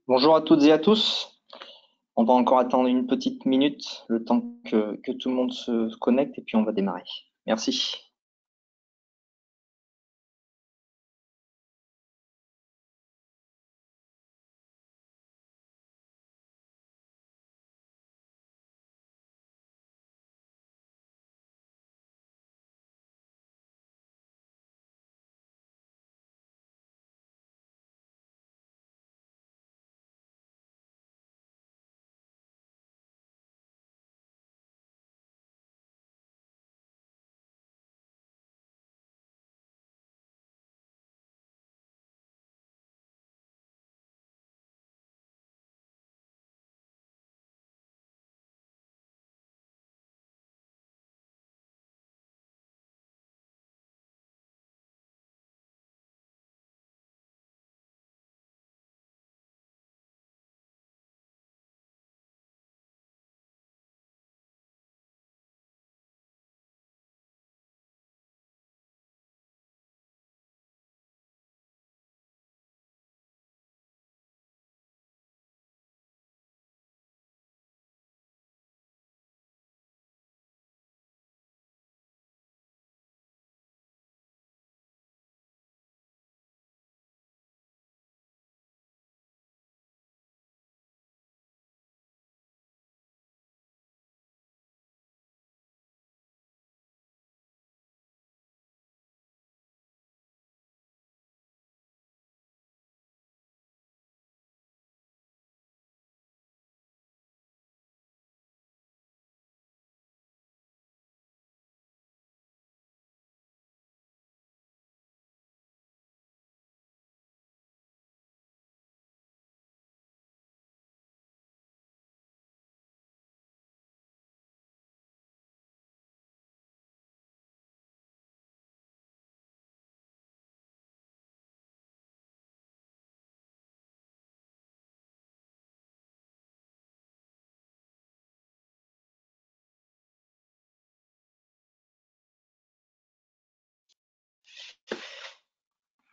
Bonjour à toutes et à tous. On va encore attendre une petite minute, le temps que tout le monde se connecte et puis on va démarrer. Merci.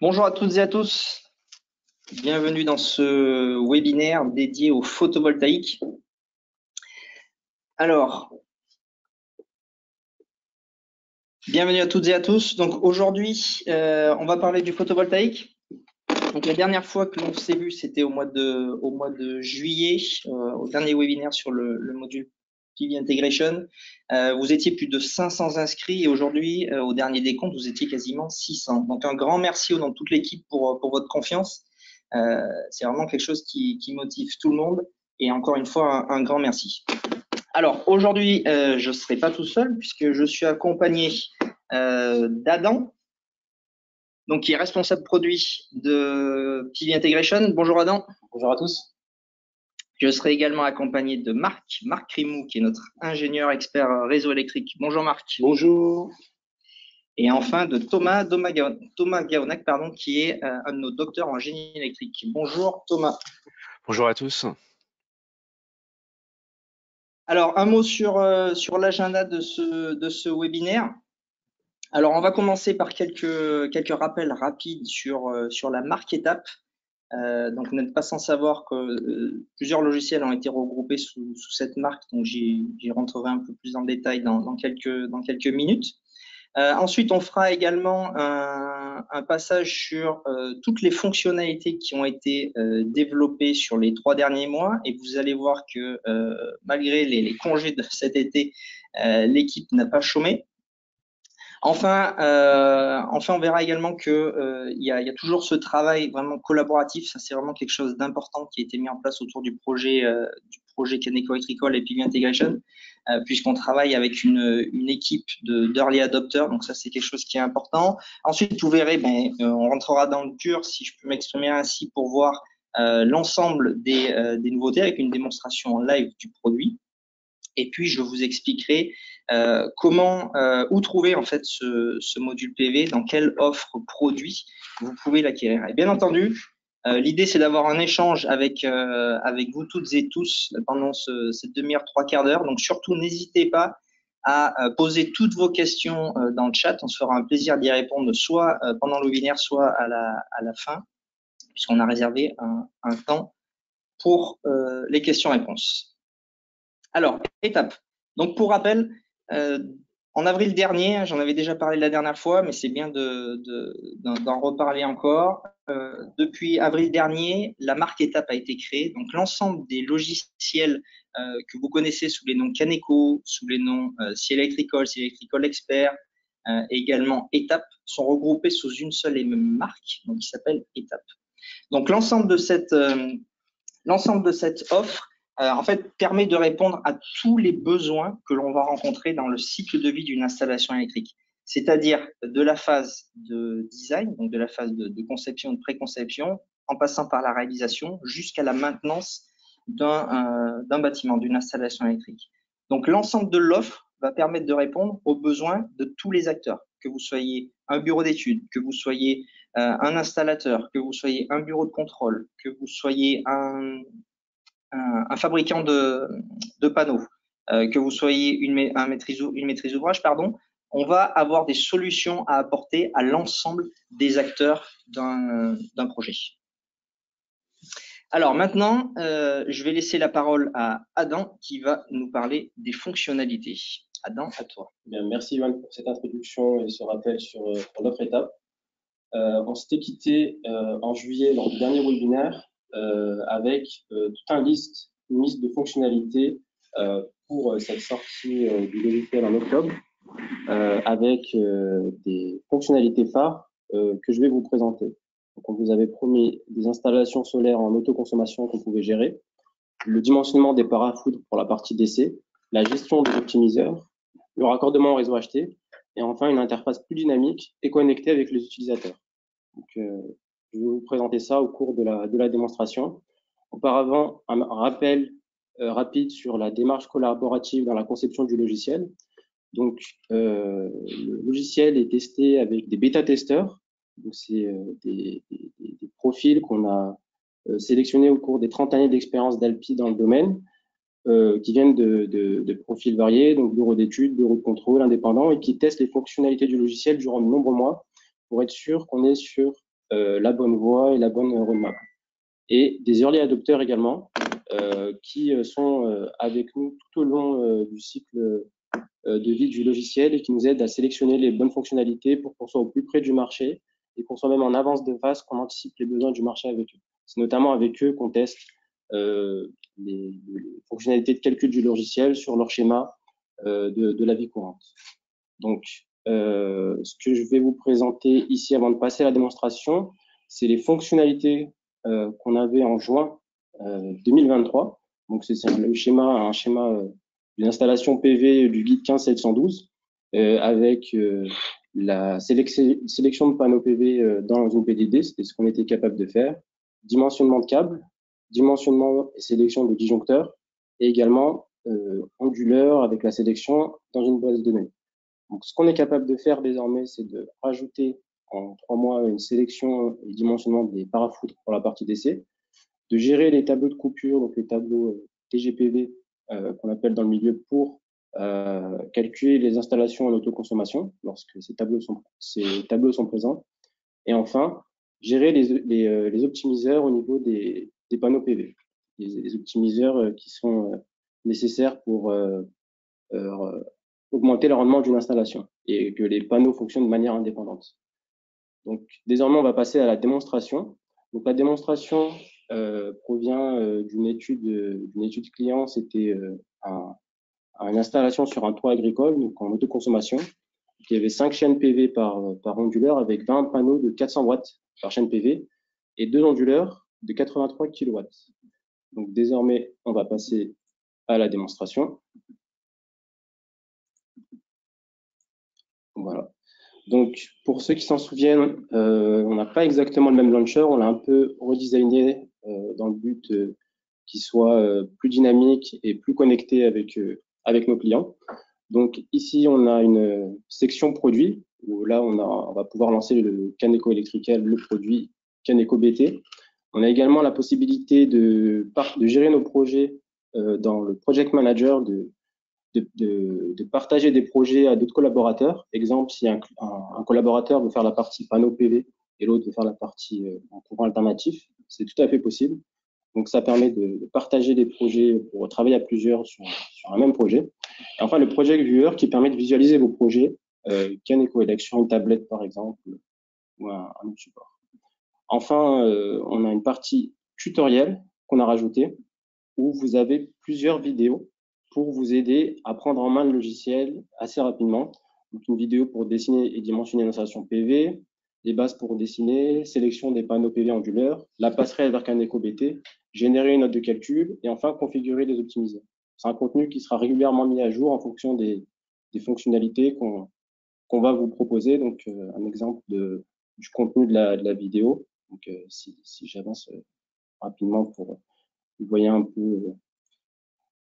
Bonjour à toutes et à tous. Bienvenue dans ce webinaire dédié au photovoltaïque. Alors, bienvenue à toutes et à tous. Donc aujourd'hui, on va parler du photovoltaïque. Donc la dernière fois que l'on s'est vu, c'était au mois de juillet, au dernier webinaire sur le module PV Integration. Vous étiez plus de 500 inscrits et aujourd'hui, au dernier décompte, vous étiez quasiment 600. Donc un grand merci au nom de toute l'équipe pour votre confiance. C'est vraiment quelque chose qui motive tout le monde et encore une fois, un grand merci. Alors aujourd'hui, je ne serai pas tout seul puisque je suis accompagné d'Adam, donc qui est responsable produit de PV Integration. Bonjour Adam. Bonjour à tous. Je serai également accompagné de Marc Rimou, qui est notre ingénieur expert réseau électrique. Bonjour Marc. Bonjour. Et enfin de Thomas Gaonac, qui est un de nos docteurs en génie électrique. Bonjour Thomas. Bonjour à tous. Alors un mot sur l'agenda de ce webinaire. Alors on va commencer par quelques rappels rapides sur la marque étape. Donc, vous n'êtes pas sans savoir que plusieurs logiciels ont été regroupés sous cette marque, donc j'y rentrerai un peu plus en détail dans quelques minutes. Ensuite, on fera également un passage sur toutes les fonctionnalités qui ont été développées sur les 3 derniers mois, et vous allez voir que malgré les congés de cet été, l'équipe n'a pas chômé. Enfin, on verra également que il y a toujours ce travail vraiment collaboratif. Ça, c'est vraiment quelque chose d'important qui a été mis en place autour du projet Caneco Electrical et PV Integration, puisqu'on travaille avec une équipe d'early adopters. Donc ça, c'est quelque chose qui est important. Ensuite, vous verrez, on rentrera dans le dur, si je peux m'exprimer ainsi, pour voir l'ensemble des nouveautés avec une démonstration en live du produit. Et puis, je vous expliquerai où trouver en fait ce module PV, dans quelle offre produit vous pouvez l'acquérir. Et bien entendu, l'idée c'est d'avoir un échange avec vous toutes et tous pendant cette demi-heure, 3/4 d'heure. Donc surtout, n'hésitez pas à poser toutes vos questions dans le chat. On se fera un plaisir d'y répondre, soit pendant le webinaire, soit à la fin, puisqu'on a réservé un temps pour les questions-réponses. Alors, étape. Donc, pour rappel, en avril dernier, j'en avais déjà parlé la dernière fois, mais c'est bien d'en reparler encore. Depuis avril dernier, la marque Étape a été créée. Donc, l'ensemble des logiciels que vous connaissez sous les noms Caneco, sous les noms C-Electrical, C-Electrical Expert, et également Étape, sont regroupés sous une seule et même marque, donc qui s'appelle Étape. Donc, l'ensemble de cette offre en fait, permet de répondre à tous les besoins que l'on va rencontrer dans le cycle de vie d'une installation électrique. C'est-à-dire de la phase de design, donc de la phase de conception et de préconception, en passant par la réalisation jusqu'à la maintenance d'un bâtiment, d'une installation électrique. Donc, l'ensemble de l'offre va permettre de répondre aux besoins de tous les acteurs, que vous soyez un bureau d'études, que vous soyez un installateur, que vous soyez un bureau de contrôle, que vous soyez un fabricant de panneaux, que vous soyez une maîtrise d'ouvrage, pardon, on va avoir des solutions à apporter à l'ensemble des acteurs d'un projet. Alors maintenant, je vais laisser la parole à Adam qui va nous parler des fonctionnalités. Adam, à toi. Bien, merci Ivan pour cette introduction et ce rappel sur notre étape. On s'était quitté en juillet lors du dernier webinaire avec une liste de fonctionnalités pour cette sortie du logiciel en octobre avec des fonctionnalités phares que je vais vous présenter. Donc, on vous avait promis des installations solaires en autoconsommation qu'on pouvait gérer, le dimensionnement des parafoudres pour la partie DC, la gestion des optimiseurs, le raccordement au réseau acheté, et enfin une interface plus dynamique et connectée avec les utilisateurs. Donc, je vais vous présenter ça au cours de la démonstration. Auparavant, un rappel rapide sur la démarche collaborative dans la conception du logiciel. Donc, le logiciel est testé avec des bêta-testeurs. C'est des profils qu'on a sélectionnés au cours des 30 années d'expérience d'Alpi dans le domaine, qui viennent de profils variés, donc bureaux d'études, bureaux de contrôle, indépendants, et qui testent les fonctionnalités du logiciel durant de nombreux mois pour être sûr qu'on est sur la bonne voie et la bonne roadmap. Et des early adopteurs également, qui sont avec nous tout au long du cycle de vie du logiciel et qui nous aident à sélectionner les bonnes fonctionnalités pour qu'on soit au plus près du marché et qu'on soit même en avance de phase, qu'on anticipe les besoins du marché avec eux. C'est notamment avec eux qu'on teste les fonctionnalités de calcul du logiciel sur leur schéma de la vie courante. Donc, ce que je vais vous présenter ici avant de passer à la démonstration, c'est les fonctionnalités qu'on avait en juin 2023. Donc, c'est un schéma d'une installation PV du guide 15712 avec la sélection de panneaux PV dans une PDD, c'était ce qu'on était capable de faire, dimensionnement de câbles, dimensionnement et sélection de disjoncteurs, et également onduleur avec la sélection dans une base de données. Donc, ce qu'on est capable de faire désormais, c'est de rajouter en 3 mois une sélection et dimensionnement des parafoudres pour la partie DC, de gérer les tableaux de coupure, donc les tableaux TGPV qu'on appelle dans le milieu pour calculer les installations en autoconsommation lorsque ces tableaux sont présents. Et enfin, gérer les optimiseurs au niveau des panneaux PV, les optimiseurs qui sont nécessaires pour augmenter le rendement d'une installation et que les panneaux fonctionnent de manière indépendante. Donc, désormais, on va passer à la démonstration. Donc, la démonstration provient d'une étude client. C'était une installation sur un toit agricole, donc en autoconsommation. Il y avait 5 chaînes PV par onduleur avec 20 panneaux de 400 watts par chaîne PV et 2 onduleurs de 83 kW. Donc, désormais, on va passer à la démonstration. Voilà. Donc, pour ceux qui s'en souviennent, on n'a pas exactement le même launcher, on l'a un peu redesigné dans le but qu'il soit plus dynamique et plus connecté avec nos clients. Donc, ici, on a une section produit, où là, on va pouvoir lancer le Caneco Electrical, le produit Caneco BT. On a également la possibilité de gérer nos projets dans le Project Manager, de partager des projets à d'autres collaborateurs. Exemple, si un collaborateur veut faire la partie panneau PV et l'autre veut faire la partie en courant alternatif, c'est tout à fait possible. Donc, ça permet de partager des projets pour travailler à plusieurs sur un même projet. Et enfin, le Project Viewer qui permet de visualiser vos projets, qu'un éco-rédaction, une tablette par exemple, ou un autre support. Enfin, on a une partie tutoriel qu'on a rajoutée où vous avez plusieurs vidéos pour vous aider à prendre en main le logiciel assez rapidement. Donc, une vidéo pour dessiner et dimensionner une installation PV, des bases pour dessiner, sélection des panneaux PV onduleurs, la passerelle vers un éco-BT, générer une note de calcul et enfin configurer les optimiser. C'est un contenu qui sera régulièrement mis à jour en fonction des fonctionnalités qu'on va vous proposer. Donc, un exemple du contenu de la vidéo. Donc, si j'avance rapidement pour vous voyez un peu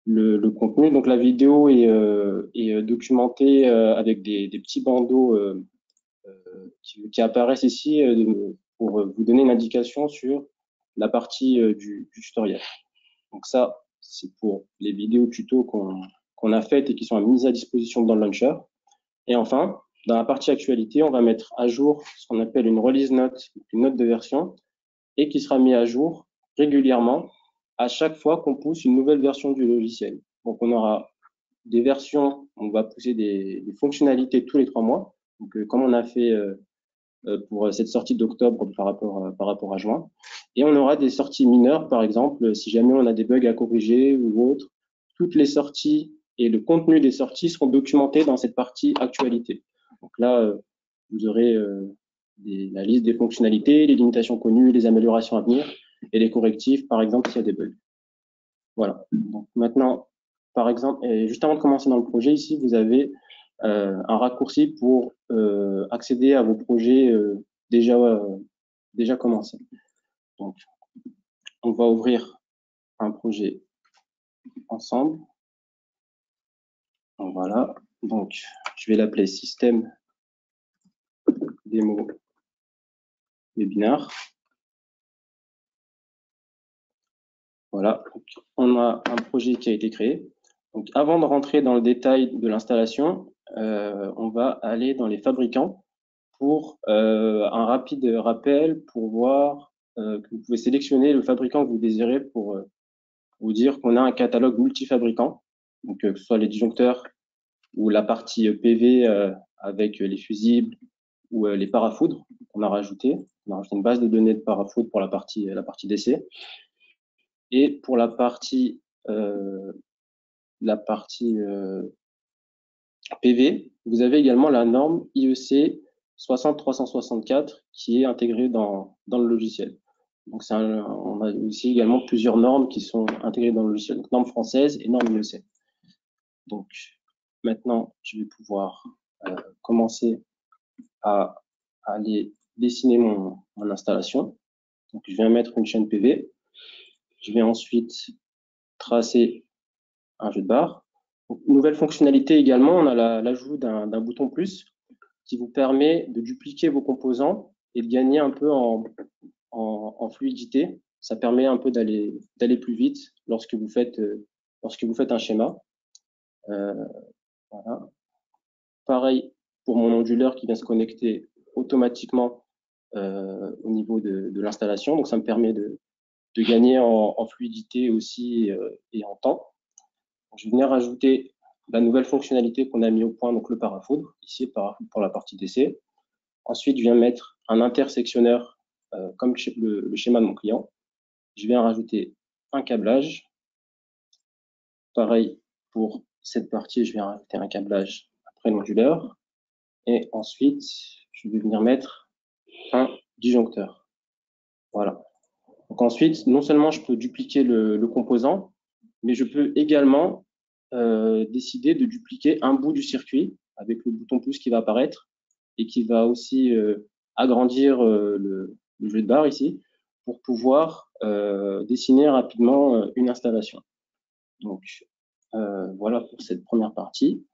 le contenu. Donc, la vidéo est documentée avec des petits bandeaux qui apparaissent ici pour vous donner une indication sur la partie du tutoriel. Donc, ça, c'est pour les vidéos tuto qu'on a faites et qui sont mises à disposition dans le launcher. Et enfin, dans la partie actualité, on va mettre à jour ce qu'on appelle une release note, une note de version, et qui sera mise à jour régulièrement à chaque fois qu'on pousse une nouvelle version du logiciel. Donc, on aura des versions, on va pousser des fonctionnalités tous les 3 mois. Donc, comme on a fait pour cette sortie d'octobre par rapport à juin. Et on aura des sorties mineures, par exemple, si jamais on a des bugs à corriger ou autre. Toutes les sorties et le contenu des sorties seront documentés dans cette partie actualité. Donc là, vous aurez la liste des fonctionnalités, les limitations connues, les améliorations à venir et les correctifs, par exemple, s'il y a des bugs. Voilà. Donc maintenant, par exemple, et juste avant de commencer dans le projet, ici, vous avez un raccourci pour accéder à vos projets déjà commencés. Donc, on va ouvrir un projet ensemble. Donc, voilà. Donc, je vais l'appeler système démo webinar. Voilà. Donc, on a un projet qui a été créé. Donc, avant de rentrer dans le détail de l'installation, on va aller dans les fabricants pour un rapide rappel pour voir que vous pouvez sélectionner le fabricant que vous désirez pour vous dire qu'on a un catalogue multifabricant, donc que ce soit les disjoncteurs ou la partie PV avec les fusibles ou les parafoudres qu'on a rajouté. On a rajouté une base de données de parafoudres pour la partie DC. Et pour la partie PV, vous avez également la norme IEC 60364 qui est intégrée dans le logiciel. Donc, on a aussi également plusieurs normes qui sont intégrées dans le logiciel, donc normes françaises et normes IEC. Donc, maintenant, je vais pouvoir commencer à aller dessiner mon installation. Donc, je vais mettre une chaîne PV. Je vais ensuite tracer un jeu de barre. Donc, nouvelle fonctionnalité également, on a l'ajout d'un bouton plus qui vous permet de dupliquer vos composants et de gagner un peu en fluidité. Ça permet un peu d'aller plus vite lorsque vous faites un schéma. Voilà. Pareil pour mon onduleur qui vient se connecter automatiquement au niveau de l'installation. Donc, ça me permet de gagner en fluidité aussi et en temps. Donc, je vais venir ajouter la nouvelle fonctionnalité qu'on a mis au point, donc le parafoudre, ici parafoudre pour la partie DC. Ensuite, je viens mettre un intersectionneur comme le schéma de mon client. Je viens rajouter un câblage. Pareil pour cette partie, je viens rajouter un câblage après l'onduleur. Et ensuite, je vais venir mettre un disjoncteur. Voilà. Donc ensuite, non seulement je peux dupliquer le composant, mais je peux également décider de dupliquer un bout du circuit avec le bouton plus qui va apparaître et qui va aussi agrandir le jeu de barre ici pour pouvoir dessiner rapidement une installation. Donc, voilà pour cette première partie.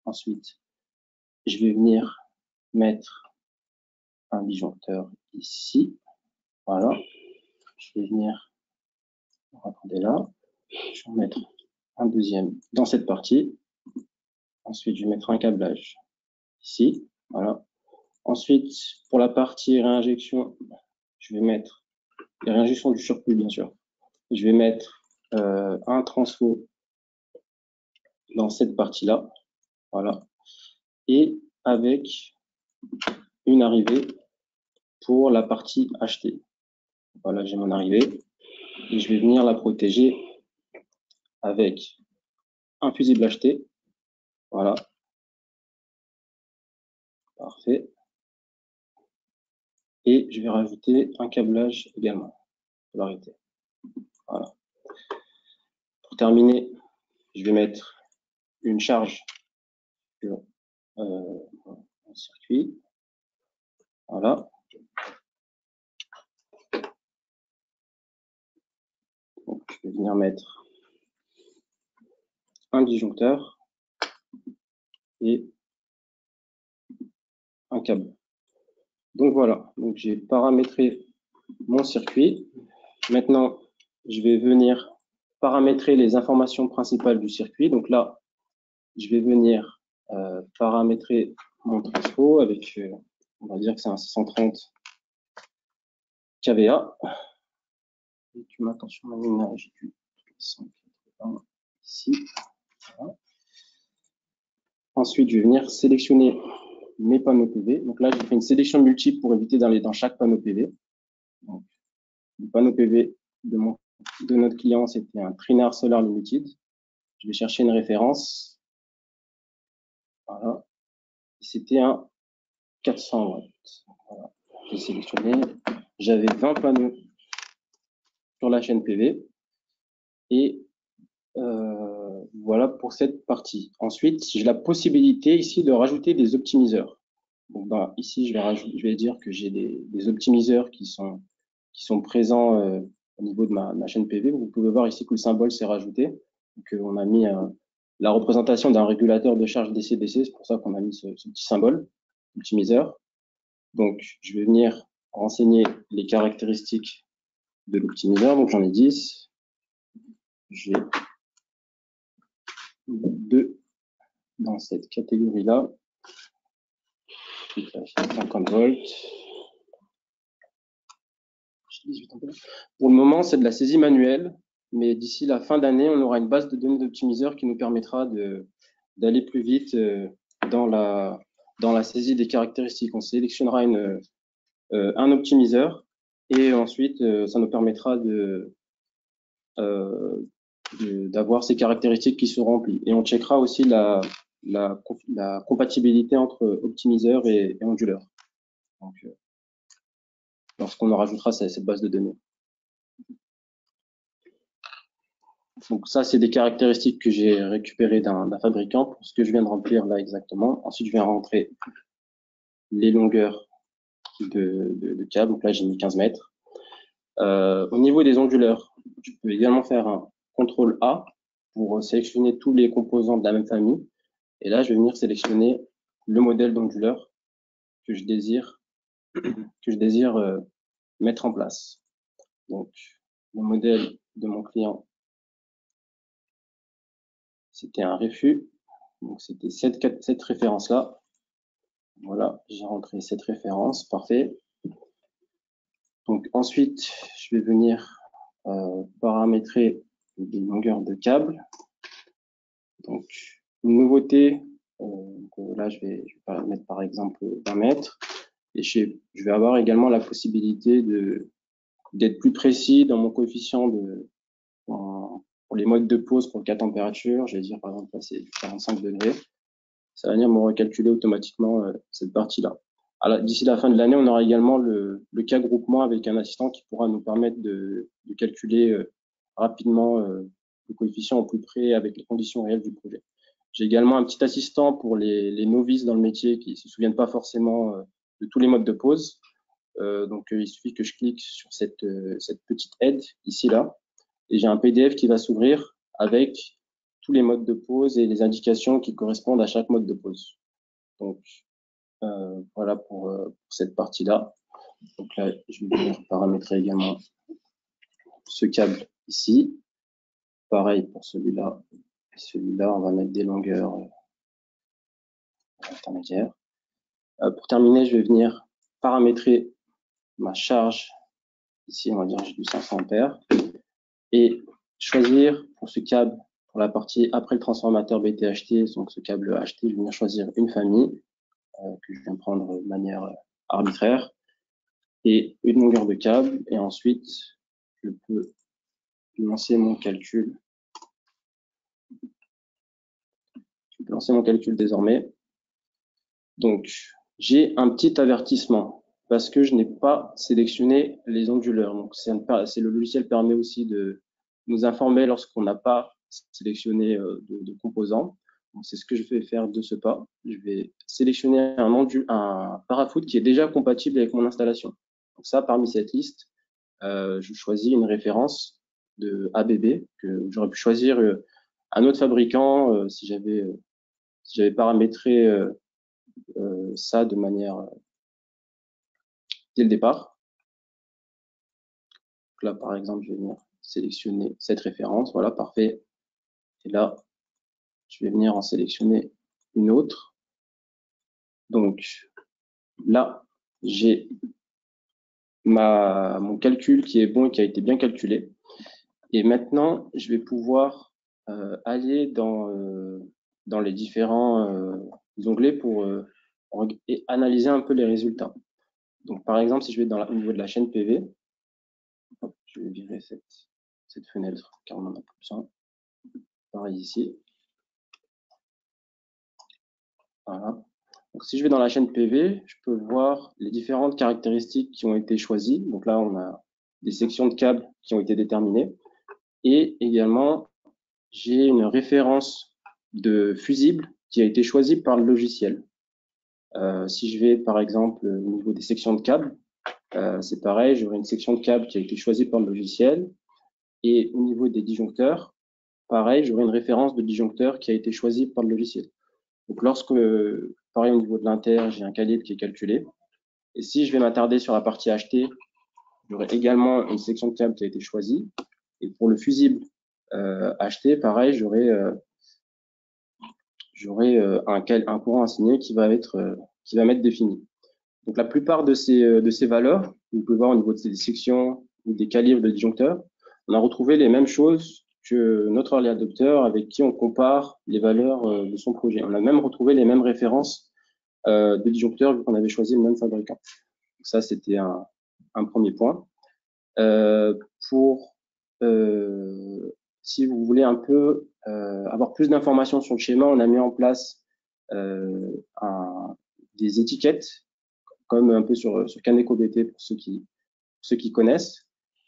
Ensuite, je vais venir mettre un disjoncteur ici. Voilà. Je vais venir, attendez là, je vais mettre un deuxième dans cette partie. Ensuite, je vais mettre un câblage ici. Voilà. Ensuite, pour la partie réinjection, je vais mettre les réinjections du surplus, bien sûr. je vais mettre un transfo dans cette partie-là, voilà, et avec une arrivée pour la partie achetée. Voilà, j'ai mon arrivée, et je vais venir la protéger avec un fusible acheté, voilà, parfait, et je vais rajouter un câblage également, polarité, voilà. Pour terminer, je vais mettre une charge sur un circuit, voilà. Donc, je vais venir mettre un disjoncteur et un câble. Donc voilà, donc j'ai paramétré mon circuit. Maintenant, je vais venir paramétrer les informations principales du circuit. Donc là, je vais venir paramétrer mon transfo avec, on va dire que c'est un 630 kVA. Et tu m'attends sur ma ligne, j'ai du 180 ici. Voilà. Ensuite, je vais venir sélectionner mes panneaux PV. Donc là, j'ai fait une sélection multiple pour éviter d'aller dans chaque panneau PV. Donc, le panneau PV de notre client, c'était un Trinard Solar Limited. Je vais chercher une référence. Voilà. C'était un 400 watts. Voilà. J'ai sélectionné. J'avais 20 panneaux sur la chaîne PV. Et voilà pour cette partie. Ensuite, j'ai la possibilité ici de rajouter des optimiseurs. Donc, ici, je vais dire que j'ai des optimiseurs qui sont présents au niveau de ma chaîne PV. Vous pouvez voir ici que le symbole s'est rajouté. Donc, on a mis la représentation d'un régulateur de charge DC-DC. C'est pour ça qu'on a mis ce petit symbole, optimiseur. Donc, je vais venir renseigner les caractéristiques de l'optimiseur. Donc, j'en ai 10. J'ai 2 dans cette catégorie-là. 50 volts. Pour le moment, c'est de la saisie manuelle, mais d'ici la fin d'année, on aura une base de données d'optimiseurs qui nous permettra d'aller plus vite dans la saisie des caractéristiques. On sélectionnera un optimiseur et ensuite, ça nous permettra d'avoir ces caractéristiques qui sont remplies. Et on checkera aussi la compatibilité entre optimiseur et onduleur. Donc, lorsqu'on en rajoutera cette base de données. Donc ça, c'est des caractéristiques que j'ai récupérées d'un fabricant pour ce que je viens de remplir là exactement. Ensuite, je viens rentrer les longueurs de câble. Donc là, j'ai mis 15 mètres. Au niveau des onduleurs, je peux également faire un CTRL A pour sélectionner tous les composants de la même famille. Et là, je vais venir sélectionner le modèle d'onduleur que je désire mettre en place. Donc, le modèle de mon client, c'était un refus. Donc, c'était cette référence-là. Voilà, j'ai rentré cette référence, parfait. Donc, ensuite, je vais venir paramétrer les longueurs de câble. Donc, une nouveauté, là, je vais mettre par exemple 20 mètres. Et je vais avoir également la possibilité d'être plus précis dans mon coefficient pour les modes de pause pour le cas température. Je vais dire par exemple là c'est 45 degrés. Ça va venir me recalculer automatiquement cette partie-là. D'ici la fin de l'année, on aura également le cas groupement avec un assistant qui pourra nous permettre de calculer rapidement le coefficient au plus près avec les conditions réelles du projet. J'ai également un petit assistant pour les novices dans le métier qui ne se souviennent pas forcément de tous les modes de pause. Donc, il suffit que je clique sur cette petite aide ici, là, et j'ai un PDF qui va s'ouvrir avec tous les modes de pause et les indications qui correspondent à chaque mode de pause. Donc, voilà pour cette partie-là. Donc là, je vais venir paramétrer également ce câble ici. Pareil pour celui-là. Celui-là, on va mettre des longueurs intermédiaires. Pour terminer, je vais venir paramétrer ma charge. Ici, on va dire que j'ai du 500 ampères. et choisir pour ce câble, pour la partie après le transformateur BTHT, donc ce câble HT, je vais venir choisir une famille que je viens prendre de manière arbitraire et une longueur de câble, et ensuite je peux lancer mon calcul. Je peux lancer mon calcul désormais. Donc, j'ai un petit avertissement parce que je n'ai pas sélectionné les onduleurs. Donc, le logiciel permet aussi de nous informer lorsqu'on n'a pas sélectionné de composants. Donc, c'est ce que je vais faire de ce pas. Je vais sélectionner un parafoot qui est déjà compatible avec mon installation. Donc ça, parmi cette liste, je choisis une référence de ABB que j'aurais pu choisir un autre fabricant si j'avais paramétré ça de manière dès le départ. Donc là, par exemple, je vais venir sélectionner cette référence. Voilà, parfait. Et là, je vais venir en sélectionner une autre. Donc là, j'ai mon calcul qui est bon et qui a été bien calculé. Et maintenant, je vais pouvoir aller dans les différents onglets pour analyser un peu les résultats. Donc, par exemple, si je vais au niveau de la chaîne PV, je vais virer cette fenêtre car on en a plus besoin. Pareil ici. Voilà. Donc, si je vais dans la chaîne PV, je peux voir les différentes caractéristiques qui ont été choisies. Donc là, on a des sections de câbles qui ont été déterminées. Et également, j'ai une référence de fusible qui a été choisie par le logiciel. Si je vais, par exemple, au niveau des sections de câbles, c'est pareil, j'aurai une section de câble qui a été choisie par le logiciel. Et au niveau des disjoncteurs, pareil, j'aurai une référence de disjoncteur qui a été choisie par le logiciel. Donc, lorsque, pareil, au niveau de l'inter, j'ai un calibre qui est calculé. Et si je vais m'attarder sur la partie HT, j'aurai également une section de câble qui a été choisie. Et pour le fusible HT, pareil, j'aurai un courant assigné qui va m'être défini. Donc, la plupart de ces valeurs, vous pouvez voir au niveau des sections ou des calibres de disjoncteurs, on a retrouvé les mêmes choses que notre early adopter avec qui on compare les valeurs de son projet. On a même retrouvé les mêmes références de disjoncteurs vu qu'on avait choisi le même fabricant. Donc ça, c'était un premier point. Si vous voulez un peu avoir plus d'informations sur le schéma, on a mis en place des étiquettes, comme un peu sur Kaneko BT pour ceux qui connaissent.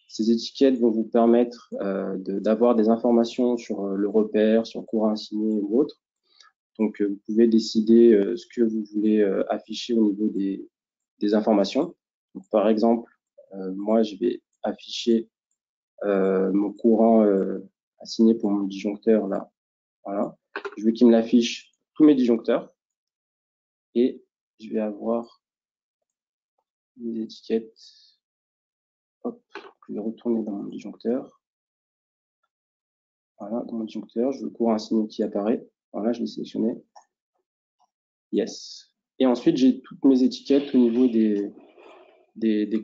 Ces étiquettes vont vous permettre d'avoir des informations sur le repère, sur le courant assigné ou autre. Donc, vous pouvez décider ce que vous voulez afficher au niveau des informations. Donc, par exemple, moi, je vais afficher mon courant assigné pour mon disjoncteur là. Voilà. Je veux qu'il me l'affiche tous mes disjoncteurs et je vais avoir les étiquettes. Hop, je vais retourner dans mon disjoncteur. Voilà, dans mon disjoncteur, je veux le courant assigné qui apparaît. Voilà, je l'ai sélectionné. Yes. Et ensuite, j'ai toutes mes étiquettes au niveau des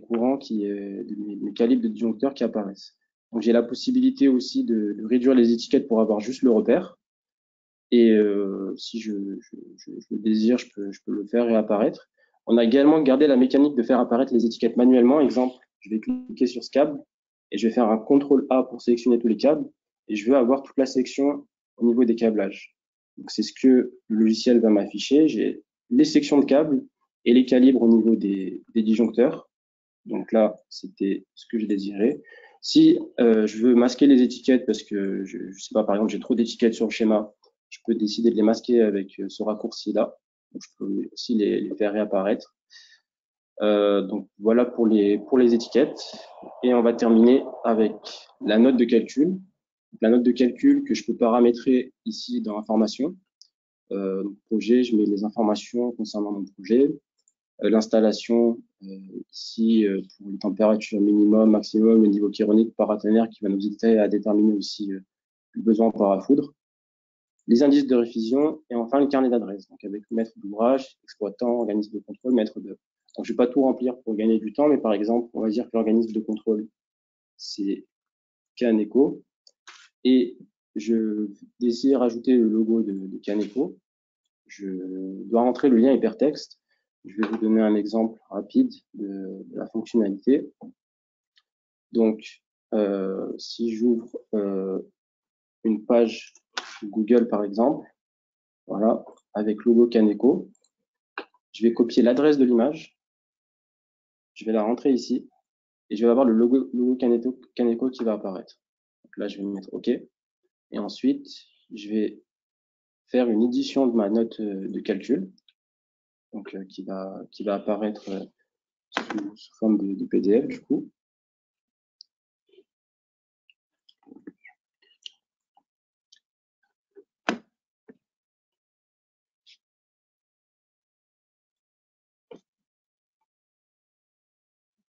courants, mes calibres de disjoncteurs qui apparaissent. Donc, j'ai la possibilité aussi de réduire les étiquettes pour avoir juste le repère. Et si je le désire, je peux le faire réapparaître. On a également gardé la mécanique de faire apparaître les étiquettes manuellement. Exemple, je vais cliquer sur ce câble et je vais faire un CTRL A pour sélectionner tous les câbles et je veux avoir toute la section au niveau des câblages. Donc, c'est ce que le logiciel va m'afficher. J'ai les sections de câbles et les calibres au niveau des disjoncteurs. Donc là, c'était ce que je désirais. Si je veux masquer les étiquettes parce que je sais pas, par exemple, j'ai trop d'étiquettes sur le schéma, je peux décider de les masquer avec ce raccourci-là. Donc, je peux aussi les faire réapparaître. Donc voilà pour les étiquettes. Et on va terminer avec la note de calcul. La note de calcul que je peux paramétrer ici dans Informations. Projet, je mets les informations concernant mon projet. L'installation ici pour les températures minimum, maximum, le niveau chironique paratonnerre qui va nous aider à déterminer aussi le besoin en parafoudre. Les indices de révision et enfin le carnet d'adresse, donc avec maître d'ouvrage, exploitant, organisme de contrôle, maître d'œuvre. Donc je ne vais pas tout remplir pour gagner du temps, mais par exemple, on va dire que l'organisme de contrôle, c'est Caneco et je décide de rajouter le logo de Caneco. Je dois rentrer le lien hypertexte. Je vais vous donner un exemple rapide de la fonctionnalité. Donc, si j'ouvre une page Google, par exemple, voilà, avec logo Caneco, je vais copier l'adresse de l'image, je vais la rentrer ici, et je vais avoir le logo Caneco qui va apparaître. Donc là, je vais mettre OK. Et ensuite, je vais faire une édition de ma note de calcul, donc qui va apparaître sous forme de PDF du coup.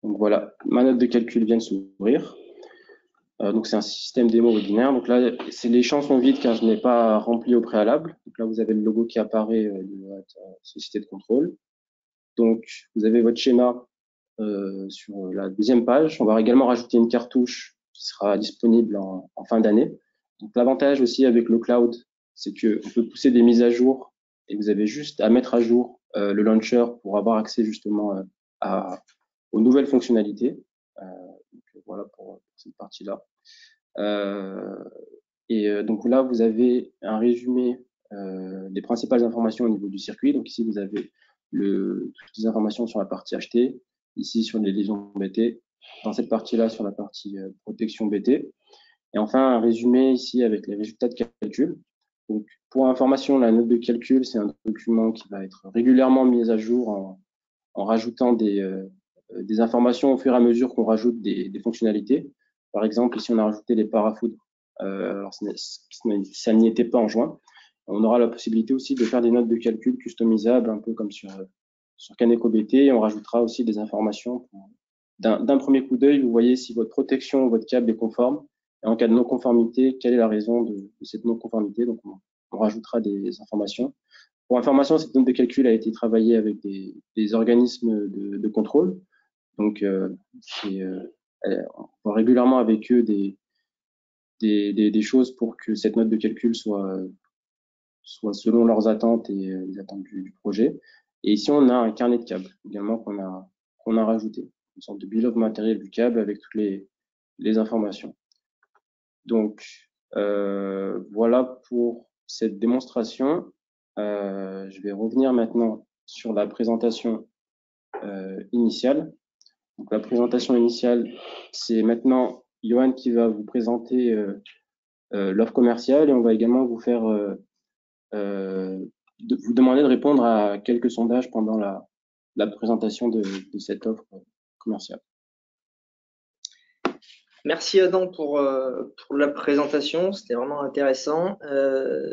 Donc voilà, ma note de calcul vient de s'ouvrir. Donc c'est un système démo webinaire. Donc là, les champs sont vides car je n'ai pas rempli au préalable. Donc là, vous avez le logo qui apparaît de votre société de contrôle. Donc vous avez votre schéma sur la deuxième page. On va également rajouter une cartouche qui sera disponible en fin d'année. Donc l'avantage aussi avec le cloud, c'est qu'on peut pousser des mises à jour et vous avez juste à mettre à jour le launcher pour avoir accès justement aux nouvelles fonctionnalités. Donc voilà pour cette partie-là. Donc là, vous avez un résumé des principales informations au niveau du circuit. Donc ici, vous avez toutes les informations sur la partie achetée, ici sur les liaisons BT, dans cette partie-là sur la partie protection BT. Et enfin, un résumé ici avec les résultats de calcul. Donc, pour information, la note de calcul, c'est un document qui va être régulièrement mis à jour en rajoutant des informations au fur et à mesure qu'on rajoute des fonctionnalités. Par exemple, ici, on a rajouté les parafoudres. Alors, ça n'y était pas en juin. On aura la possibilité aussi de faire des notes de calcul customisables, un peu comme sur Caneco BT. Et on rajoutera aussi des informations. D'un premier coup d'œil, vous voyez si votre protection ou votre câble est conforme. Et en cas de non-conformité, quelle est la raison de cette non-conformité? Donc, on rajoutera des informations. Pour information, cette note de calcul a été travaillée avec des organismes de contrôle. Donc, on voit régulièrement avec eux des choses pour que cette note de calcul soit selon leurs attentes et les attentes du projet. Et ici, on a un carnet de câbles également qu'on a rajouté, une sorte de bill of matériel du câble avec toutes les informations. Donc, voilà pour cette démonstration. Je vais revenir maintenant sur la présentation initiale. Donc, la présentation initiale, c'est maintenant Johan qui va vous présenter l'offre commerciale et on va également vous faire vous demander de répondre à quelques sondages pendant la présentation de cette offre commerciale. Merci Adam pour la présentation, c'était vraiment intéressant.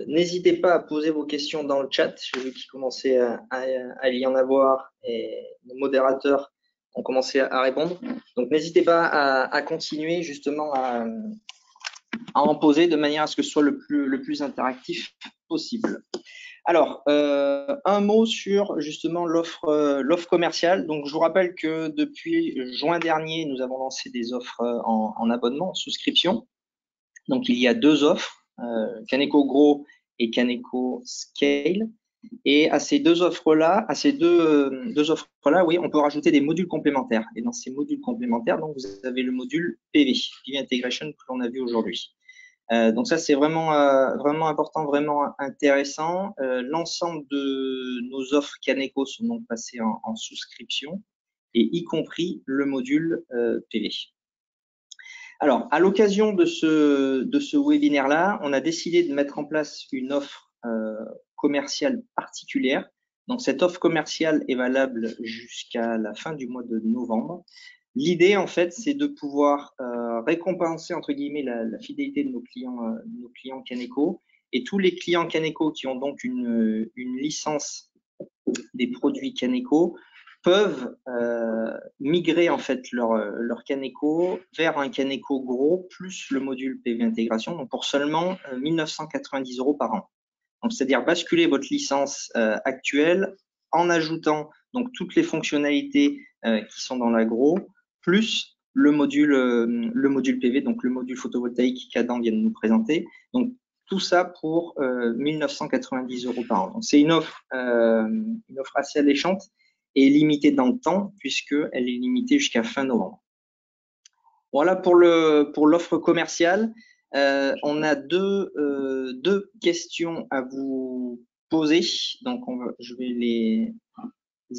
N'hésitez pas à poser vos questions dans le chat, j'ai vu qu'il commençait à y en avoir et nos modérateurs ont commencé à répondre. Donc n'hésitez pas à continuer justement à en poser de manière à ce que ce soit le plus interactif possible. Alors, un mot sur justement l'offre commerciale. Donc, je vous rappelle que depuis juin dernier, nous avons lancé des offres en abonnement, en souscription. Donc, il y a deux offres, Caneco Gros et Caneco Scale. Et à ces deux offres-là, oui, on peut rajouter des modules complémentaires. Et dans ces modules complémentaires, donc, vous avez le module PV, PV Integration, que l'on a vu aujourd'hui. Donc ça, c'est vraiment important, vraiment intéressant. L'ensemble de nos offres Caneco sont donc passées en souscription, et y compris le module PV. Alors, à l'occasion de ce webinaire-là, on a décidé de mettre en place une offre commerciale particulière. Donc, cette offre commerciale est valable jusqu'à la fin du mois de novembre. L'idée, en fait, c'est de pouvoir récompenser, entre guillemets, la fidélité de nos clients Caneco. Et tous les clients Caneco qui ont donc une licence des produits Caneco peuvent migrer en fait leur Caneco vers un Caneco Gros plus le module PV Intégration, donc pour seulement 1 990 € par an. Donc, c'est-à-dire basculer votre licence actuelle en ajoutant donc toutes les fonctionnalités qui sont dans la Gros, plus le module PV, donc le module photovoltaïque qu'Adam vient de nous présenter. Donc, tout ça pour 1 990 € par an. Donc, c'est une offre assez alléchante et limitée dans le temps, puisqu'elle est limitée jusqu'à fin novembre. Voilà pour l'offre commerciale. On a deux questions à vous poser. Donc, je vais les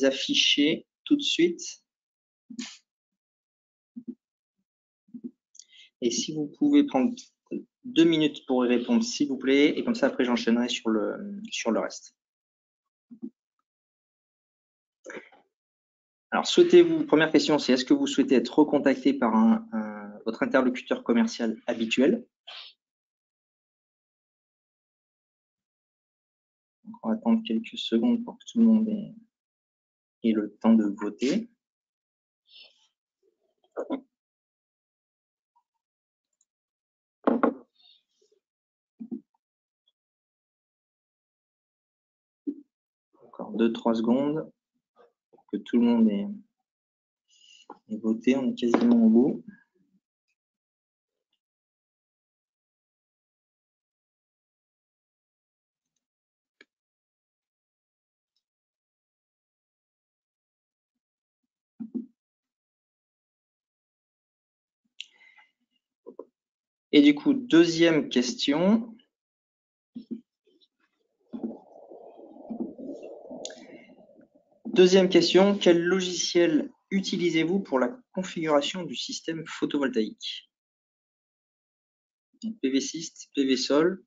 afficher tout de suite. Et si vous pouvez prendre 2 minutes pour y répondre, s'il vous plaît, et comme ça, après, j'enchaînerai sur le reste. Alors, première question, c'est est-ce que vous souhaitez être recontacté par votre interlocuteur commercial habituel? Donc, on va attendre quelques secondes pour que tout le monde ait le temps de voter. Encore 2-3 secondes pour que tout le monde ait voté. On est quasiment au bout. Et du coup, deuxième question. Deuxième question, quel logiciel utilisez-vous pour la configuration du système photovoltaïque? PV-Syst, PV-Sol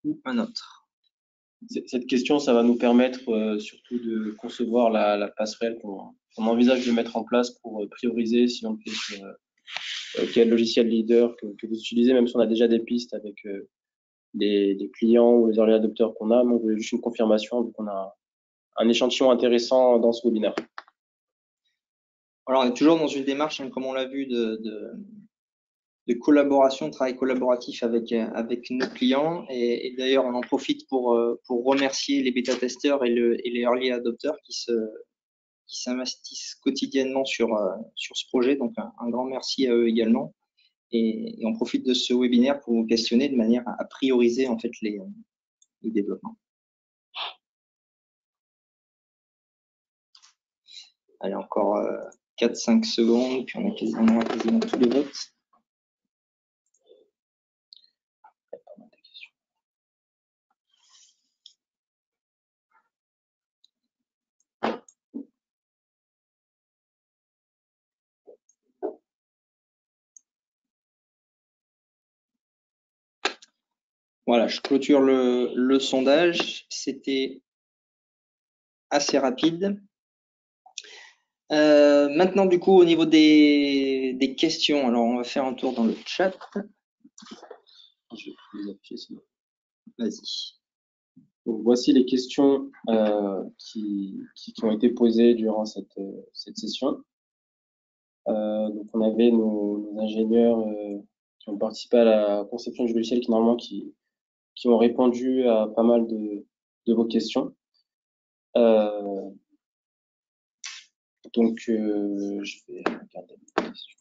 ou un autre? Cette question, ça va nous permettre surtout de concevoir la passerelle qu'on envisage de mettre en place pour prioriser si on fait sur quel logiciel leader que vous utilisez, même si on a déjà des pistes avec les clients ou les early adopteurs qu'on a, mais on veut juste une confirmation vu qu'on a un échantillon intéressant dans ce webinaire. Alors, on est toujours dans une démarche, comme on l'a vu, de collaboration, de travail collaboratif avec nos clients. Et d'ailleurs, on en profite pour remercier les bêta-testeurs et les early adopteurs qui s'investissent quotidiennement sur ce projet. Donc, un grand merci à eux également. Et on profite de ce webinaire pour vous questionner de manière à prioriser en fait les développements. Allez, encore 4-5 secondes, puis on a quasiment tous les votes. Voilà, je clôture le sondage. C'était assez rapide. Maintenant, du coup, au niveau des questions, alors on va faire un tour dans le chat. Je vais les afficher sinon. Vas-y. Donc, voici les questions qui ont été posées durant cette session. Donc, on avait nos ingénieurs qui ont participé à la conception du logiciel qui ont répondu à pas mal de vos questions. Donc, je vais regarder les questions.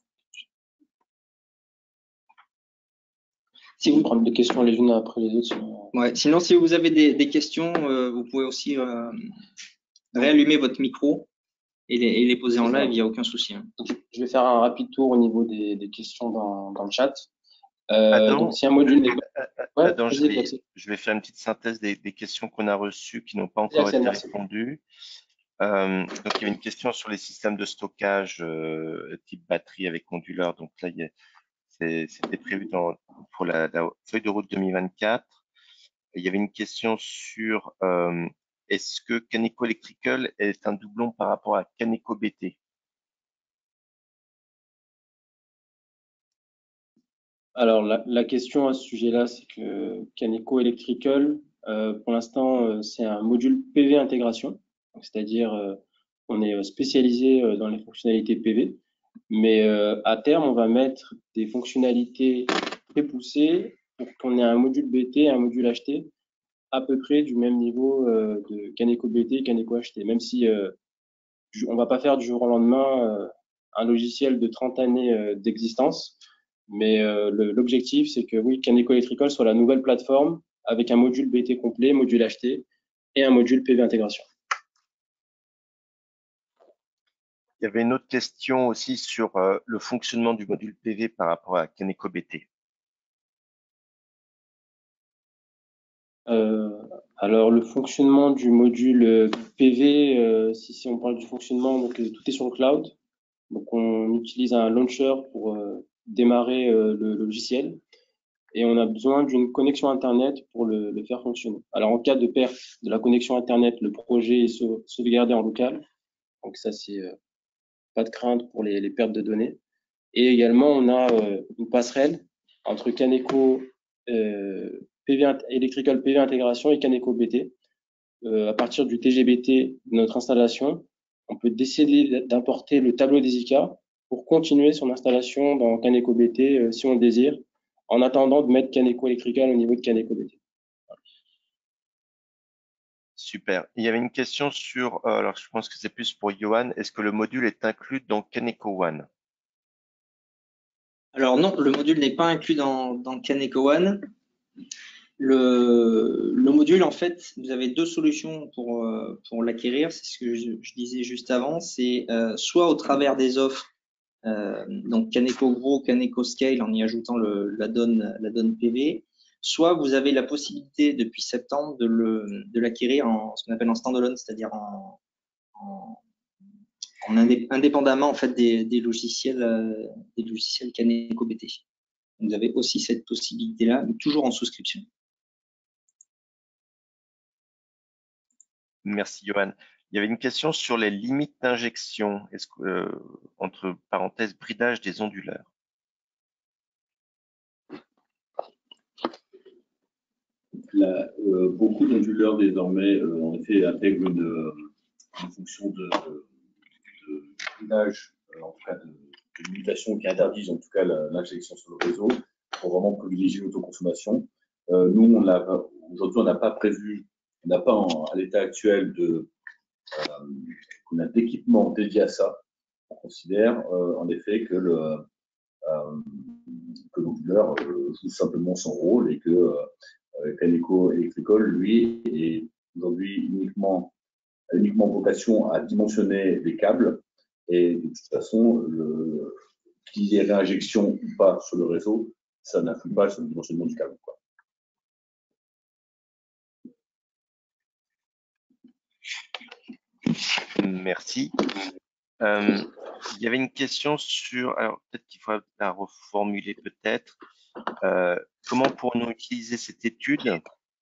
Si vous prenez des questions les unes après les autres. Sinon, ouais, sinon, si vous avez des questions, vous pouvez aussi réallumer votre micro et les poser en live, il n'y a aucun souci. Hein. Je vais faire un rapide tour au niveau des questions dans le chat. Adam, donc, si un module n'est ouais, Adam, je vais faire une petite synthèse des questions qu'on a reçues qui n'ont pas encore été répondues. Donc, il y avait une question sur les systèmes de stockage type batterie avec onduleur. Donc là, c'était prévu pour la feuille de route 2024. Il y avait une question sur est-ce que Caneco Electrical est un doublon par rapport à Caneco BT? Alors, la question à ce sujet-là, c'est que Caneco Electrical, pour l'instant, c'est un module PV intégration. C'est-à-dire, on est spécialisé dans les fonctionnalités PV. Mais à terme, on va mettre des fonctionnalités très poussées pour qu'on ait un module BT et un module HT à peu près du même niveau de Caneco BT et Caneco HT. Même si on va pas faire du jour au lendemain un logiciel de 30 années d'existence. Mais l'objectif, c'est que oui, Caneco Electrical soit la nouvelle plateforme avec un module BT complet, module HT et un module PV intégration. Il y avait une autre question aussi sur le fonctionnement du module PV par rapport à Caneco BT. Alors, le fonctionnement du module PV, si on parle du fonctionnement, donc tout est sur le cloud. Donc, on utilise un launcher pour démarrer le logiciel et on a besoin d'une connexion Internet pour le faire fonctionner. Alors, en cas de perte de la connexion Internet, le projet est sauvegardé en local. Donc, ça, c'est pas de crainte pour les pertes de données. Et également, on a une passerelle entre Caneco Electrical PV intégration et Caneco BT. À partir du TGBT de notre installation, on peut décider d'importer le tableau des IK pour continuer son installation dans Caneco BT si on le désire, en attendant de mettre Caneco Electrical au niveau de Caneco BT. Super. Il y avait une question sur, alors je pense que c'est plus pour Johan, est-ce que le module est inclus dans Caneco One? Alors non, le module n'est pas inclus dans Caneco One. Le module, en fait, vous avez deux solutions pour l'acquérir. C'est ce que je disais juste avant. C'est soit au travers des offres, donc Caneco Gros, Caneco Scale, en y ajoutant la donne PV, soit vous avez la possibilité depuis septembre de l'acquérir en ce qu'on appelle en standalone, c'est-à-dire indépendamment en fait des logiciels Caneco BT. Vous avez aussi cette possibilité-là, mais toujours en souscription. Merci, Johan. Il y avait une question sur les limites d'injection, entre parenthèses, bridage des onduleurs. Beaucoup d'onduleurs désormais, en effet, intègrent une fonction de bridage, en tout cas de limitation qui interdisent en tout cas l'injection sur le réseau pour vraiment privilégier l'autoconsommation. Nous, aujourd'hui, on n'a pas prévu, on n'a pas à l'état actuel d'équipement dédié à ça. On considère en effet que l'onduleur joue simplement son rôle et que Caneco Electrical, lui, est aujourd'hui uniquement vocation à dimensionner les câbles et de toute façon, qu'il y ait réinjection ou pas sur le réseau, ça n'influe pas sur le dimensionnement du câble, quoi. Merci. Il y avait une question sur, alors peut-être qu'il faudra la reformuler peut-être. Comment pourrons-nous utiliser cette étude,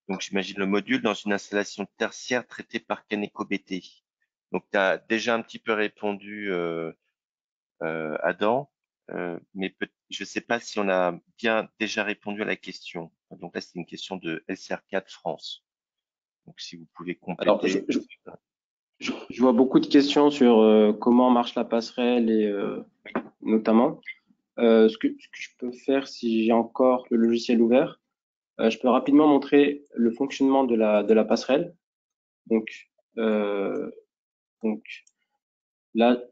donc j'imagine le module, dans une installation tertiaire traitée par Caneco BT? Donc tu as déjà un petit peu répondu, Adam, mais je ne sais pas si on a bien déjà répondu à la question. Donc là, c'est une question de SR4 France. Donc si vous pouvez compléter. Alors, je vois beaucoup de questions sur comment marche la passerelle et notamment. Ce que je peux faire si j'ai encore le logiciel ouvert, je peux rapidement montrer le fonctionnement de la passerelle. Donc là,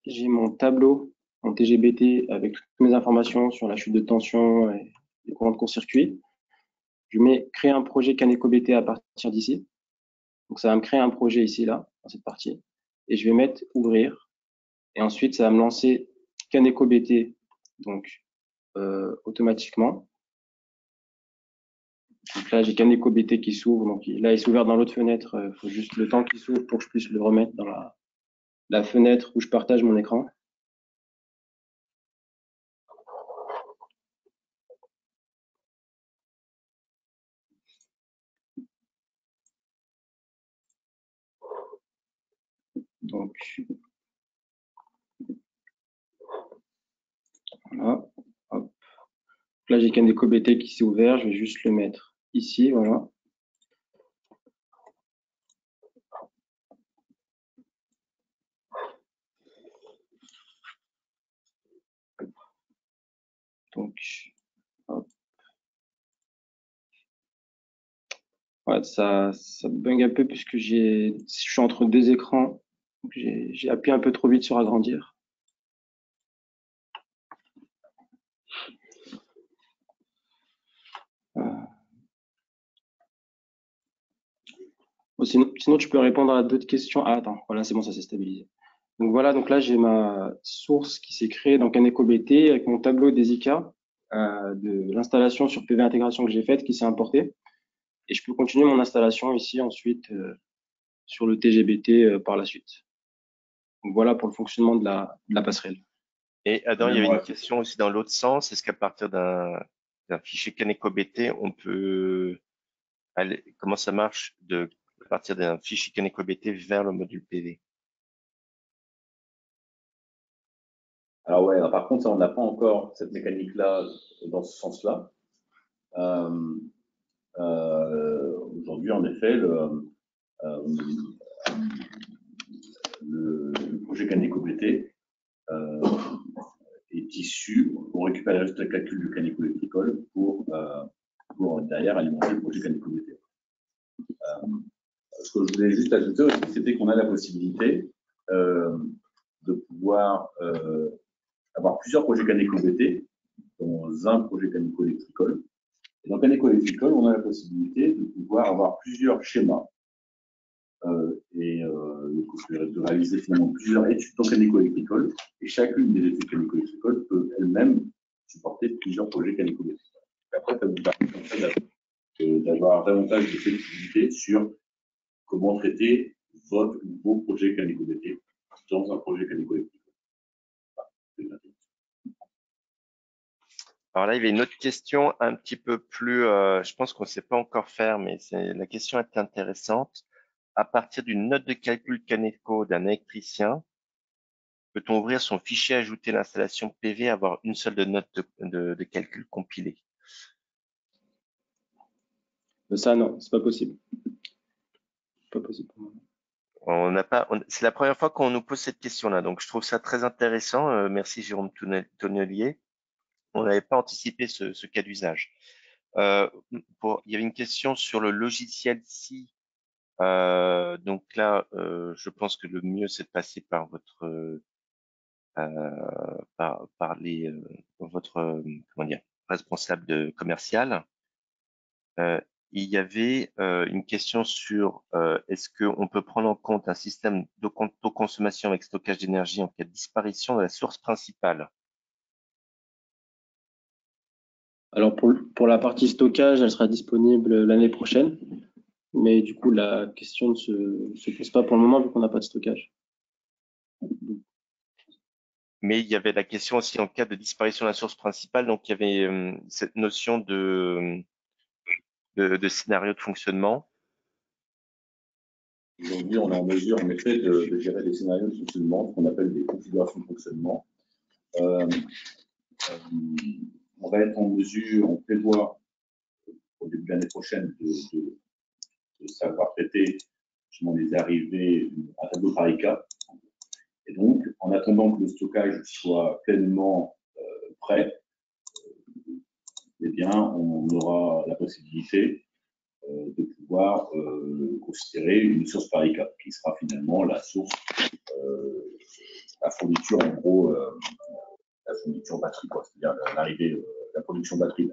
j'ai mon tableau en TGBT avec toutes mes informations sur la chute de tension et les courants de court-circuit. Je mets créer un projet Caneco BT à partir d'ici. Donc ça va me créer un projet ici, là, dans cette partie. Et je vais mettre ouvrir. Et ensuite, ça va me lancer Caneco BT, donc automatiquement. Donc là, j'ai Caneco BT qui s'ouvre. Donc là, il s'ouvre dans l'autre fenêtre. Il faut juste le temps qu'il s'ouvre pour que je puisse le remettre dans la fenêtre où je partage mon écran. Donc, voilà. Hop. Là, j'ai Caneco BT qui s'est ouvert. Je vais juste le mettre ici. Voilà. Donc, hop. Ouais, ça bug un peu puisque je suis entre deux écrans. J'ai appuyé un peu trop vite sur agrandir. Sinon, tu peux répondre à d'autres questions. Ah, attends, voilà, c'est bon, ça s'est stabilisé. Donc voilà, donc là, j'ai ma source qui s'est créée dans CanecoBT avec mon tableau des IK de l'installation sur PV intégration que j'ai faite qui s'est importé. Et je peux continuer mon installation ici ensuite sur le TGBT par la suite. Donc voilà pour le fonctionnement de la passerelle. Et Adam, il y avait une question aussi dans l'autre sens. Est-ce qu'à partir d'un fichier CanecoBT, on peut aller, comment ça marche à partir d'un fichier CanecoBT vers le module PV? Alors ouais, alors par contre, ça, on n'a pas encore cette mécanique-là dans ce sens-là. Aujourd'hui, en effet, le projet CanecoBT est issu, on récupère les résultats de calcul du Caneco Électricole pour derrière alimenter le projet CanecoBT. Ce que je voulais juste ajouter, c'était qu'on a la possibilité de pouvoir avoir plusieurs projets CanecoBT dans un projet Caneco Électricole. Et dans Caneco Électricole, on a la possibilité de pouvoir avoir plusieurs schémas de réaliser finalement plusieurs études dans Caneco Électricole. Et chacune des études Caneco Électricole peut elle-même supporter plusieurs projets Caneco Électricole. Après, ça vous permet d'avoir davantage de flexibilité sur comment traiter votre ou vos projets CanecoBT dans un projet Caneco Électricole. Alors là, il y avait une autre question un petit peu plus, je pense qu'on ne sait pas encore faire, mais la question est intéressante. À partir d'une note de calcul Caneco d'un électricien, peut-on ouvrir son fichier, ajouter l'installation PV, avoir une seule note de calcul compilée? Ça, non, c'est pas possible. Pas possible pour moi. On n'a pas. C'est la première fois qu'on nous pose cette question-là, donc je trouve ça très intéressant. Merci Jérôme Tonnelier. On n'avait pas anticipé ce cas d'usage. Il y avait une question sur le logiciel SI. Donc là, je pense que le mieux c'est de passer par votre votre comment dire, responsable de commercial. Il y avait une question sur est-ce qu'on peut prendre en compte un système d'autoconsommation avec stockage d'énergie en cas de disparition de la source principale? Alors pour la partie stockage, elle sera disponible l'année prochaine, mais du coup la question ne se pose pas pour le moment vu qu'on n'a pas de stockage. Mais il y avait la question aussi en cas de disparition de la source principale, donc il y avait cette notion de scénario de fonctionnement. Aujourd'hui, on est en mesure, en effet, de gérer des scénarios de fonctionnement, ce qu'on appelle des configurations de fonctionnement. On va être en mesure, on prévoit au début de l'année prochaine de savoir traiter justement les arrivées, un tableau par cas. Et donc, en attendant que le stockage soit pleinement prêt, eh bien, on aura la possibilité de pouvoir considérer une source par cas, qui sera finalement la source, la fourniture, en gros, la fourniture batterie, c'est-à-dire l'arrivée, la production batterie.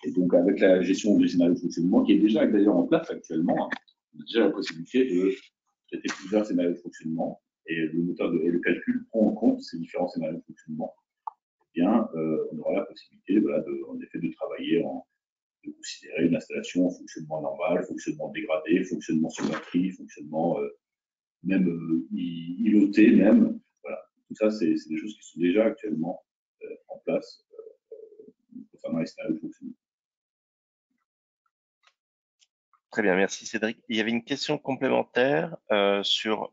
Et donc, avec la gestion du scénario de fonctionnement, qui est déjà d'ailleurs en place actuellement, on a déjà la possibilité de traiter plusieurs scénarios de fonctionnement, et le moteur et le calcul prend en compte ces différents scénarios de fonctionnement. Eh bien, on aura la possibilité, voilà, en effet, de travailler de considérer une installation en fonctionnement normal, fonctionnement dégradé, fonctionnement sur batterie, fonctionnement même îloté même. Voilà. Tout ça, c'est des choses qui sont déjà actuellement en place concernant les scénarios de fonctionnement. Très bien, merci Cédric. Il y avait une question complémentaire sur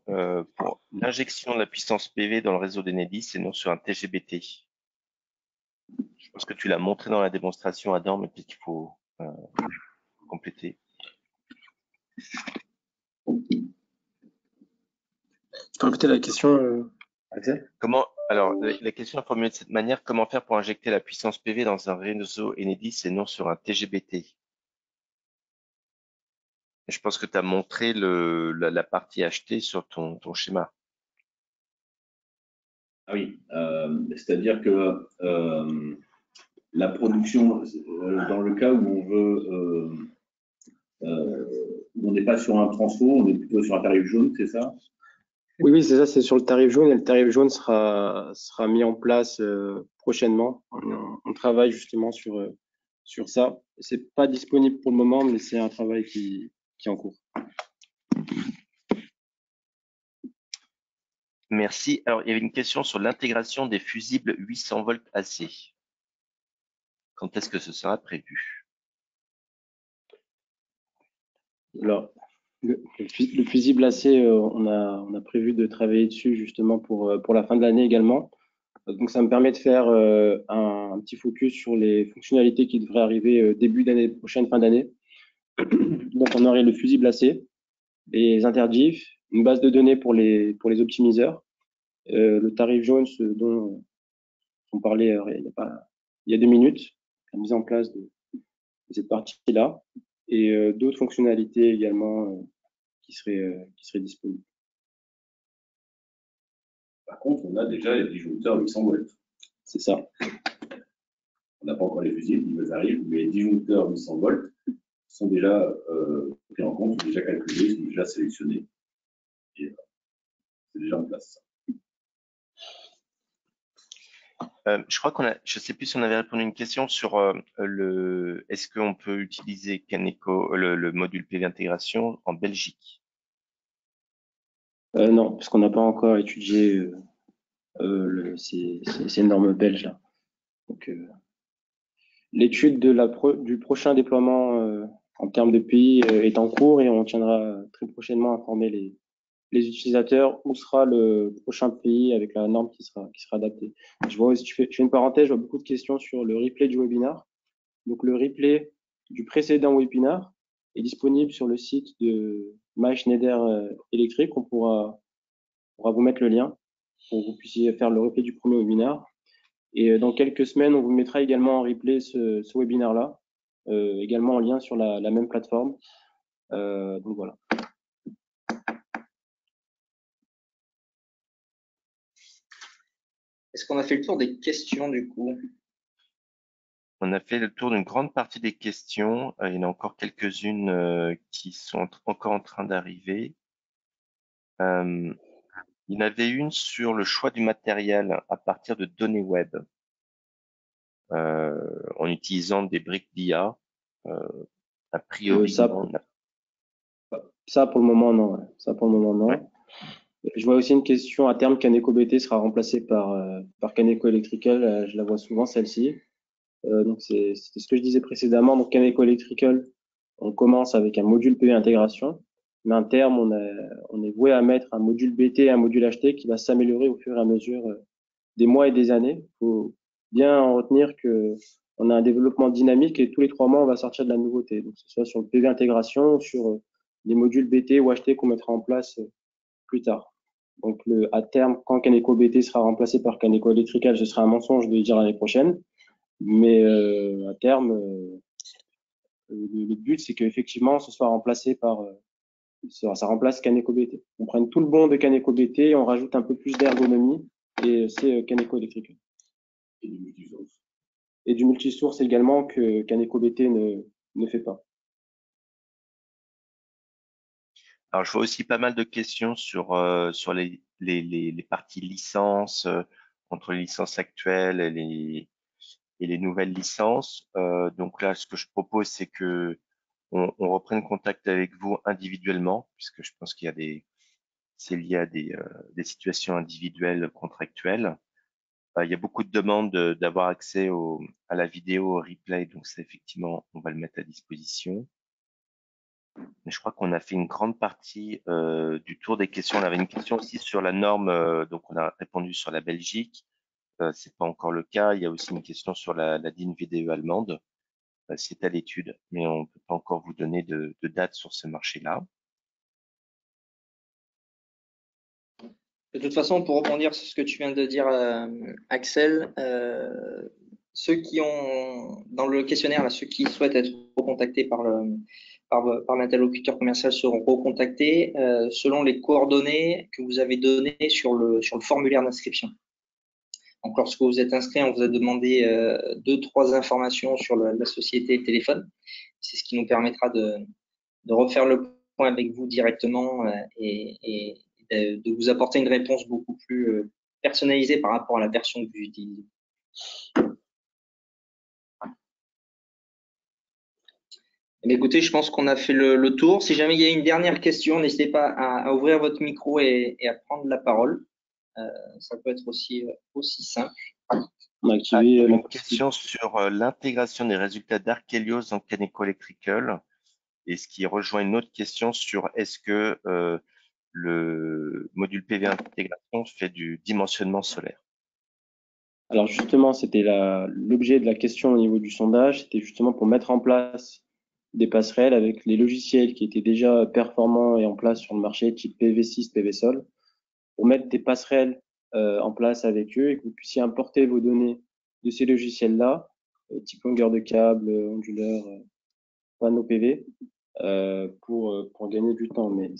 pour l'injection de la puissance PV dans le réseau d'Enedis et non sur un TGBT. Je pense que tu l'as montré dans la démonstration, Adam, mais peut-être qu'il faut compléter. Tu peux répéter la question, Axel ? Alors, la question est formulée de cette manière: comment faire pour injecter la puissance PV dans un réseau Enedis et non sur un TGBT? Je pense que tu as montré la partie achetée sur ton schéma. Ah oui, c'est-à-dire que la production, dans le cas où on veut On n'est pas sur un transfo, on est plutôt sur un tarif jaune, c'est ça? Oui, c'est ça, c'est sur le tarif jaune et le tarif jaune sera mis en place prochainement. On travaille justement sur ça. C'est pas disponible pour le moment, mais c'est un travail qui est en cours. Merci. Alors, il y avait une question sur l'intégration des fusibles 800 volts AC. Quand est-ce que ce sera prévu? Alors, le fusible AC, on a prévu de travailler dessus justement pour la fin de l'année également. Donc, ça me permet de faire un petit focus sur les fonctionnalités qui devraient arriver début d'année prochaine, fin d'année. Donc, on aurait le fusible AC, les interdiffs, une base de données pour les optimiseurs, le tarif jaune, ce dont on parlait il y a 2 minutes, la mise en place de cette partie-là, et d'autres fonctionnalités également qui seraient disponibles. Par contre, on a déjà les disjoncteurs 800 volts. C'est ça. On n'a pas encore les fusibles, ils arrivent, mais les disjoncteurs 800 volts sont déjà pris en compte, sont déjà calculés, sont déjà sélectionnés. Et c'est déjà en place. Je crois je sais plus si on avait répondu à une question sur est-ce qu'on peut utiliser Caneco, le module PV intégration en Belgique? Non, parce qu'on n'a pas encore étudié ces normes belges là. Donc, l'étude du prochain déploiement en termes de pays est en cours et on tiendra très prochainement à informer les utilisateurs où sera le prochain pays avec la norme qui sera adaptée. Je fais une parenthèse, je vois beaucoup de questions sur le replay du webinar. Donc, le replay du précédent webinar est disponible sur le site de MySchneider Electric. On pourra vous mettre le lien pour que vous puissiez faire le replay du premier webinar. Et dans quelques semaines, on vous mettra également en replay ce webinaire-là, également en lien sur la même plateforme. Donc voilà. Est-ce qu'on a fait le tour des questions du coup? On a fait le tour d'une grande partie des questions. Il y en a encore quelques-unes qui sont encore en train d'arriver. Il y en avait une sur le choix du matériel à partir de données web en utilisant des briques d'IA. A priori, ça pour le moment, non. Ouais. Ça pour le moment, non. Ouais. Je vois aussi une question à terme, Caneco BT sera remplacé par Caneco Electrical. Je la vois souvent, celle-ci. Donc, c'était ce que je disais précédemment. Donc, Caneco Electrical, on commence avec un module PV intégration. Mais à terme, on est voué à mettre un module BT et un module HT qui va s'améliorer au fur et à mesure des mois et des années. Il faut bien en retenir que on a un développement dynamique et tous les 3 mois, on va sortir de la nouveauté. Donc, que ce soit sur le PV intégration ou sur les modules BT ou HT qu'on mettra en place plus tard. Donc, à terme, quand Caneco BT sera remplacé par Caneco Electrical, ce sera un mensonge de le dire l'année prochaine. Mais à terme, le but, c'est qu'effectivement, ce soit remplacé par ça remplace Caneco BT. On prenne tout le bon de Caneco BT, on rajoute un peu plus d'ergonomie et c'est Caneco Electrical. Et du multisource. Et du multisource également que Caneco BT ne fait pas. Alors, je vois aussi pas mal de questions sur les parties licences, entre les licences actuelles et les nouvelles licences. Donc là, ce que je propose, c'est que on reprenne contact avec vous individuellement, puisque je pense qu'il y a c'est lié à des situations individuelles contractuelles. Il y a beaucoup de demandes d'avoir accès à la vidéo, au replay, donc c'est effectivement, on va le mettre à disposition. Mais je crois qu'on a fait une grande partie du tour des questions. On avait une question aussi sur la norme, donc on a répondu sur la Belgique. C'est pas encore le cas. Il y a aussi une question sur la DIN VDE allemande. C'est à l'étude, mais on ne peut pas encore vous donner de date sur ce marché-là. De toute façon, pour rebondir sur ce que tu viens de dire, Axel, ceux qui ont, dans le questionnaire, là, ceux qui souhaitent être recontactés par l'interlocuteur commercial seront recontactés selon les coordonnées que vous avez données sur le formulaire d'inscription. Donc, lorsque vous êtes inscrit, on vous a demandé 2-3 informations sur la société et le téléphone. C'est ce qui nous permettra de refaire le point avec vous directement et de vous apporter une réponse beaucoup plus personnalisée par rapport à la version que vous utilisez. Écoutez, je pense qu'on a fait le tour. Si jamais il y a une dernière question, n'hésitez pas à ouvrir votre micro et à prendre la parole. Ça peut être aussi simple. On a activé une question sur l'intégration des résultats d'Archelios en Caneco Electrical, et ce qui rejoint une autre question sur est-ce que le module PV intégration fait du dimensionnement solaire. Alors justement, c'était l'objet de la question au niveau du sondage, c'était justement pour mettre en place des passerelles avec les logiciels qui étaient déjà performants et en place sur le marché, type PV6, PV-Sol, pour mettre des passerelles en place avec eux et que vous puissiez importer vos données de ces logiciels-là, type longueur de câble, onduleur, panneau PV, pour gagner du temps. Mais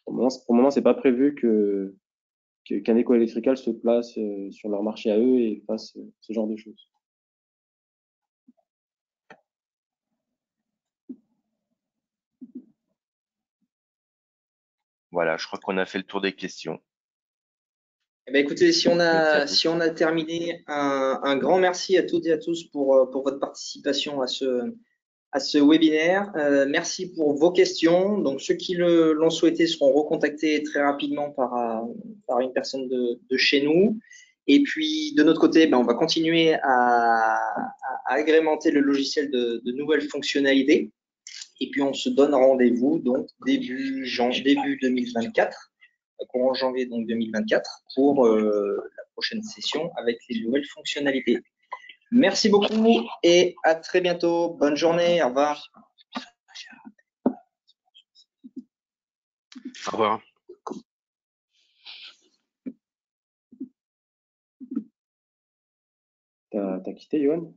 pour le moment, c'est pas prévu que Caneco Electrical se place sur leur marché à eux et fasse ce genre de choses. Voilà, je crois qu'on a fait le tour des questions. Eh bien, écoutez, si on a terminé, un grand merci à toutes et à tous pour votre participation à ce webinaire. Merci pour vos questions. Donc, ceux qui l'ont souhaité seront recontactés très rapidement par une personne de chez nous. Et puis, de notre côté, on va continuer à agrémenter le logiciel de nouvelles fonctionnalités. Et puis, on se donne rendez-vous donc début 2024, courant janvier donc 2024, pour la prochaine session avec les nouvelles fonctionnalités. Merci beaucoup et à très bientôt. Bonne journée. Au revoir. Au revoir. T'as quitté, Yoann ?